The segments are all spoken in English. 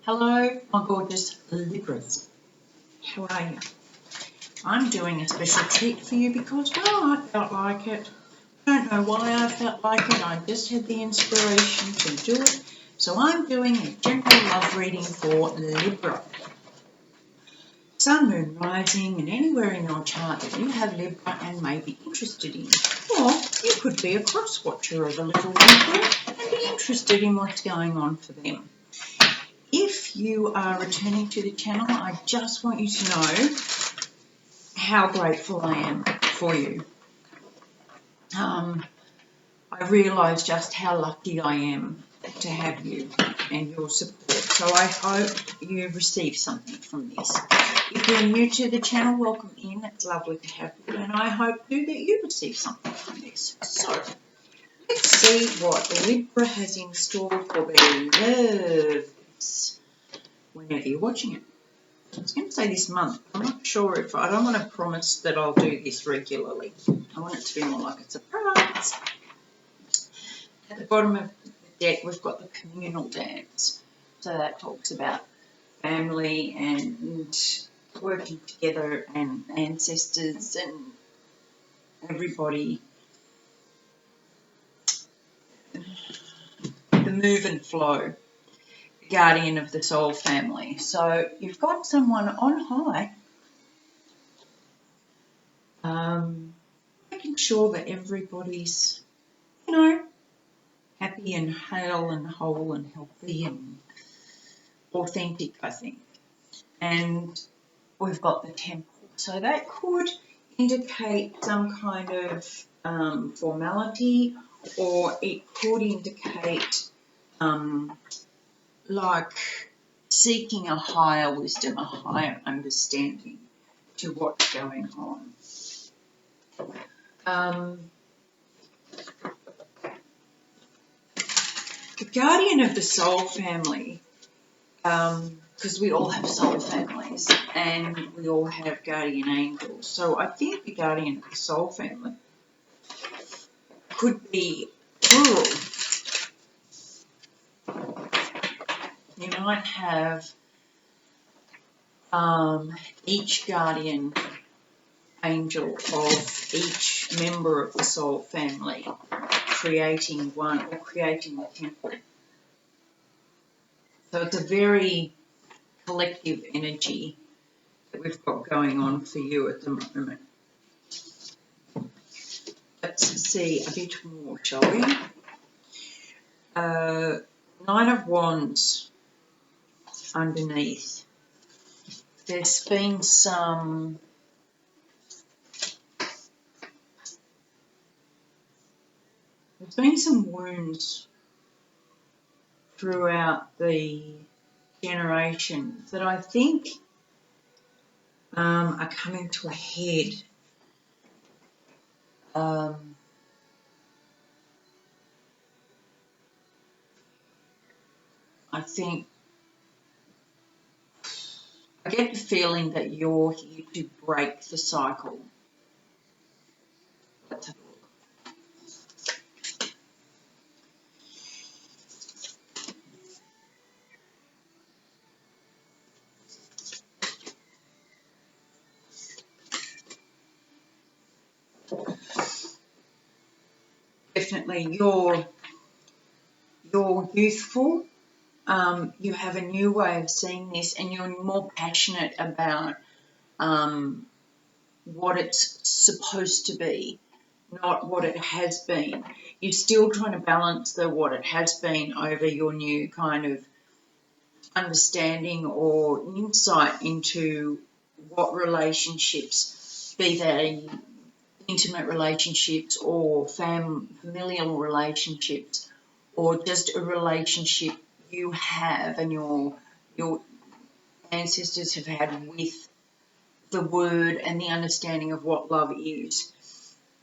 Hello, my gorgeous Libras. How are you? I'm doing a special treat for you because, well, I felt like it. I don't know why I felt like it. I just had the inspiration to do it. So I'm doing a general love reading for Libra. Sun, Moon, Rising, and anywhere in your chart that you have Libra and may be interested in. Or you could be a cross-watcher of a little Libra and be interested in what's going on for them. If you are returning to the channel, I just want you to know how grateful I am for you. I realise just how lucky I am to have you and your support. So I hope you receive something from this. If you're new to the channel, welcome in. It's lovely to have you. And I hope too that you receive something from this. So let's see what Libra has in store for their loves whenever you're watching it. I was going to say this month. I'm not sure if I don't want to promise that I'll do this regularly. I want it to be more like a surprise. At the bottom of the deck, we've got the communal dance. So that talks about family and working together and ancestors and everybody. The move and flow. Guardian of the soul family. So you've got someone on high. Making sure that everybody's, happy and hale and whole and healthy and authentic, I think. And we've got the temple. So that could indicate some kind of formality, or it could indicate like seeking a higher wisdom, a higher understanding to what's going on. The guardian of the soul family, because we all have soul families and we all have guardian angels. So I think the guardian of the soul family could be plural. You might have each guardian angel of each member of the soul family creating one, or creating a temple. So it's a very collective energy that we've got going on for you at the moment. Let's see a bit more, shall we? Nine of Wands underneath. There's been some wounds throughout the generations that I think are coming to a head. I get the feeling that you're here to break the cycle. Let's have a look. Definitely, you're youthful. You have a new way of seeing this, and you're more passionate about what it's supposed to be, not what it has been. You're still trying to balance the what it has been over your new kind of understanding or insight into what relationships, be they intimate relationships or familial relationships, or just a relationship you have and your ancestors have had with the word and the understanding of what love is.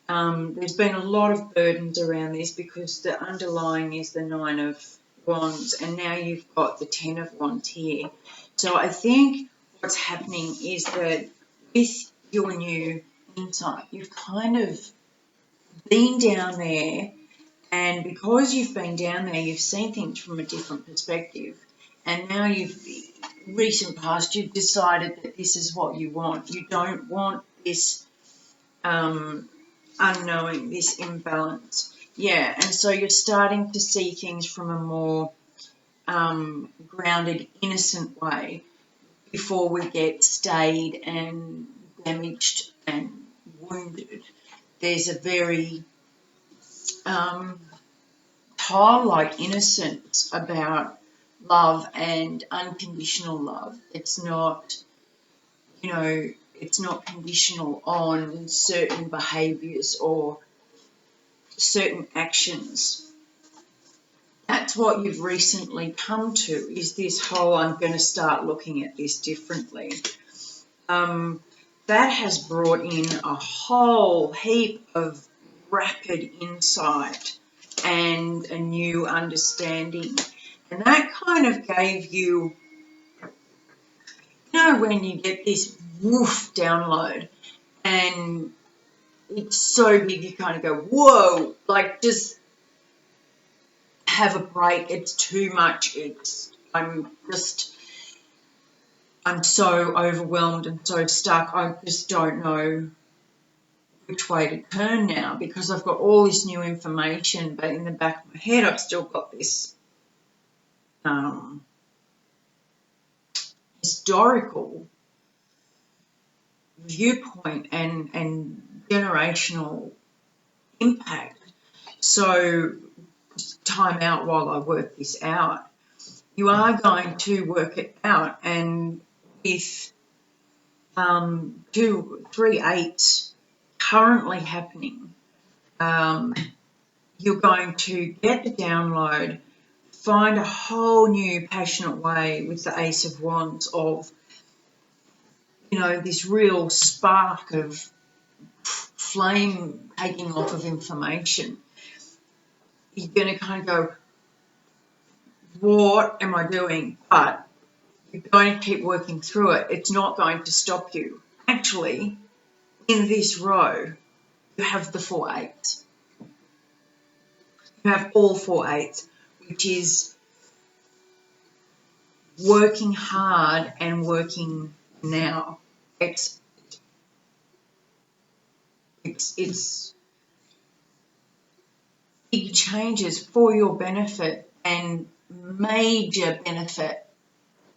There's been a lot of burdens around this because the underlying is the Nine of Wands, and now you've got the Ten of Wands here. So I think what's happening is that with your new insight, you've kind of been down there, and because you've been down there, you've seen things from a different perspective, and now recent past, you've decided that this is what you want. You don't want this unknowing, this imbalance. Yeah, and so you're starting to see things from a more grounded, innocent way before we get stayed and damaged and wounded. There's a very childlike innocence about love and unconditional love. It's not, it's not conditional on certain behaviours or certain actions. That's what you've recently come to, is this whole, I'm going to start looking at this differently. That has brought in a whole heap of rapid insight and a new understanding. And that kind of gave you, when you get this woof download and it's so big you kind of go, whoa, like just have a break. It's too much. I'm so overwhelmed and so stuck. I just don't know which way to turn now, because I've got all this new information, but in the back of my head I've still got this historical viewpoint and generational impact. So time out while I work this out. You are going to work it out, and with 2, 3 8s currently happening, you're going to get the download, find a whole new passionate way with the Ace of Wands of, this real spark of flame taking off of information. You're going to kind of go, what am I doing? But you're going to keep working through it. It's not going to stop you. Actually, in this row, you have the 4 8s. You have all 4 8s, which is working hard and working now. It's big changes for your benefit and major benefit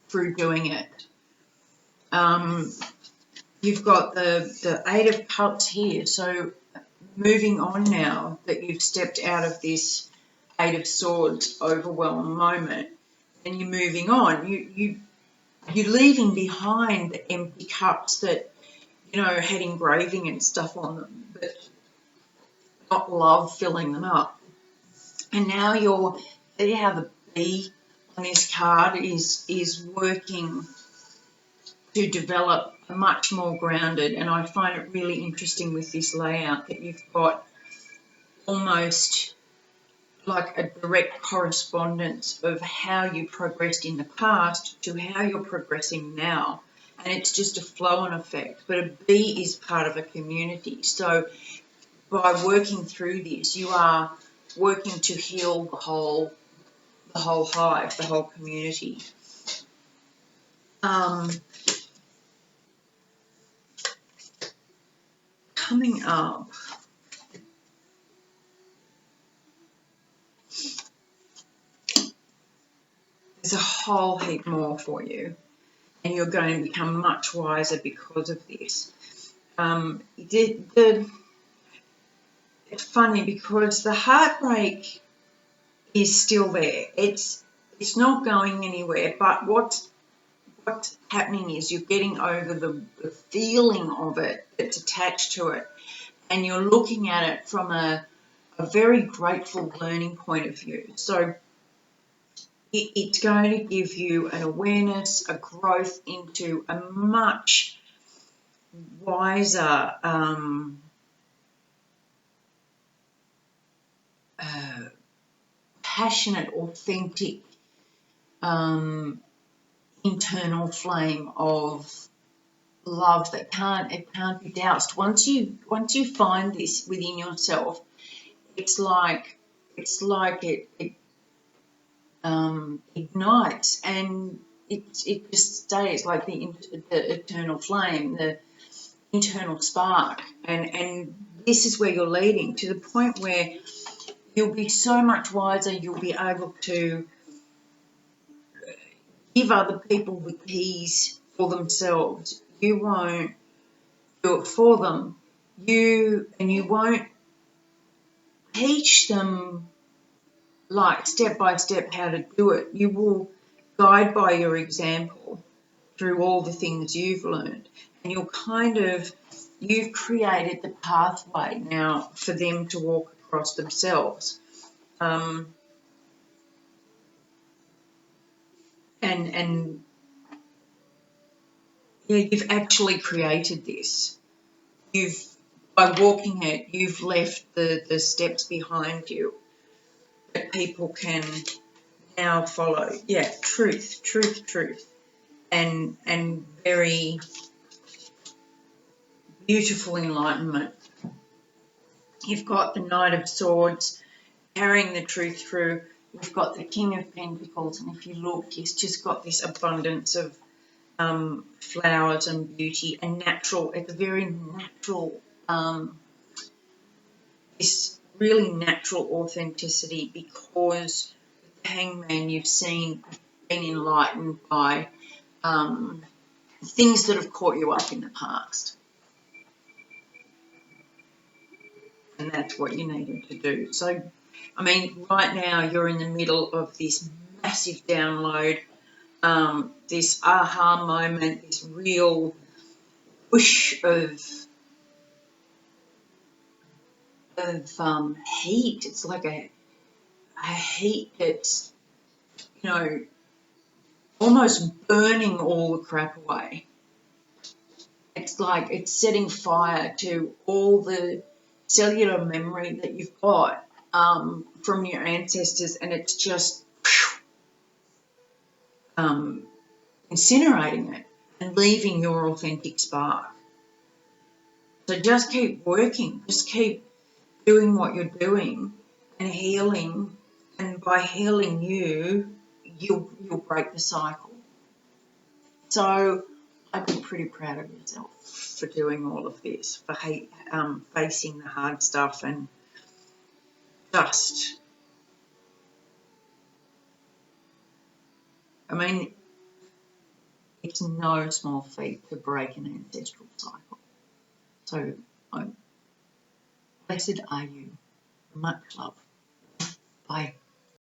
through doing it. You've got the 8 of Cups here, so moving on now that you've stepped out of this 8 of Swords overwhelm moment, and you're moving on. You're leaving behind the empty cups that, had engraving and stuff on them, but not love filling them up. And now see how the B on this card is working to develop a much more grounded, and I find it really interesting with this layout that you've got almost like a direct correspondence of how you progressed in the past to how you're progressing now. And it's just a flow-on effect. But a bee is part of a community. So by working through this, you are working to heal the whole hive, the whole community. Coming up, there's a whole heap more for you, and you're going to become much wiser because of this. It's funny because the heartbreak is still there. It's not going anywhere, but what's happening is you're getting over the feeling of it that's attached to it, and you're looking at it from a very grateful learning point of view. So it's going to give you an awareness, a growth into a much wiser passionate, authentic internal flame of love that can't be doused. Once you find this within yourself, it's like it ignites, and it just stays like the eternal flame, the internal spark, and this is where you're leading to the point where you'll be so much wiser. You'll be able to give other people the keys for themselves. You won't do it for them. You won't teach them like step by step how to do it. You will guide by your example through all the things you've learned, and you've created the pathway now for them to walk across themselves. And yeah, you've actually created this. By walking it, you've left the steps behind you that people can now follow. Yeah, truth, and very beautiful enlightenment. You've got the Knight of Swords carrying the truth through. You've got the King of Pentacles, and if you look, he's just got this abundance of flowers and beauty and natural. It's a very natural, this really natural authenticity, because with the Hangman you've been enlightened by things that have caught you up in the past. And that's what you needed to do. So, I mean, right now you're in the middle of this massive download, this aha moment, this real push of heat. It's like a heat that's, almost burning all the crap away. It's like it's setting fire to all the cellular memory that you've got from your ancestors, and it's just incinerating it and leaving your authentic spark. So just keep working, just keep doing what you're doing and healing, and by healing you'll break the cycle. So I'd be pretty proud of yourself for doing all of this, for facing the hard stuff, and just, I mean, it's no small feat to break an ancestral cycle. So blessed are you. Much love. Bye.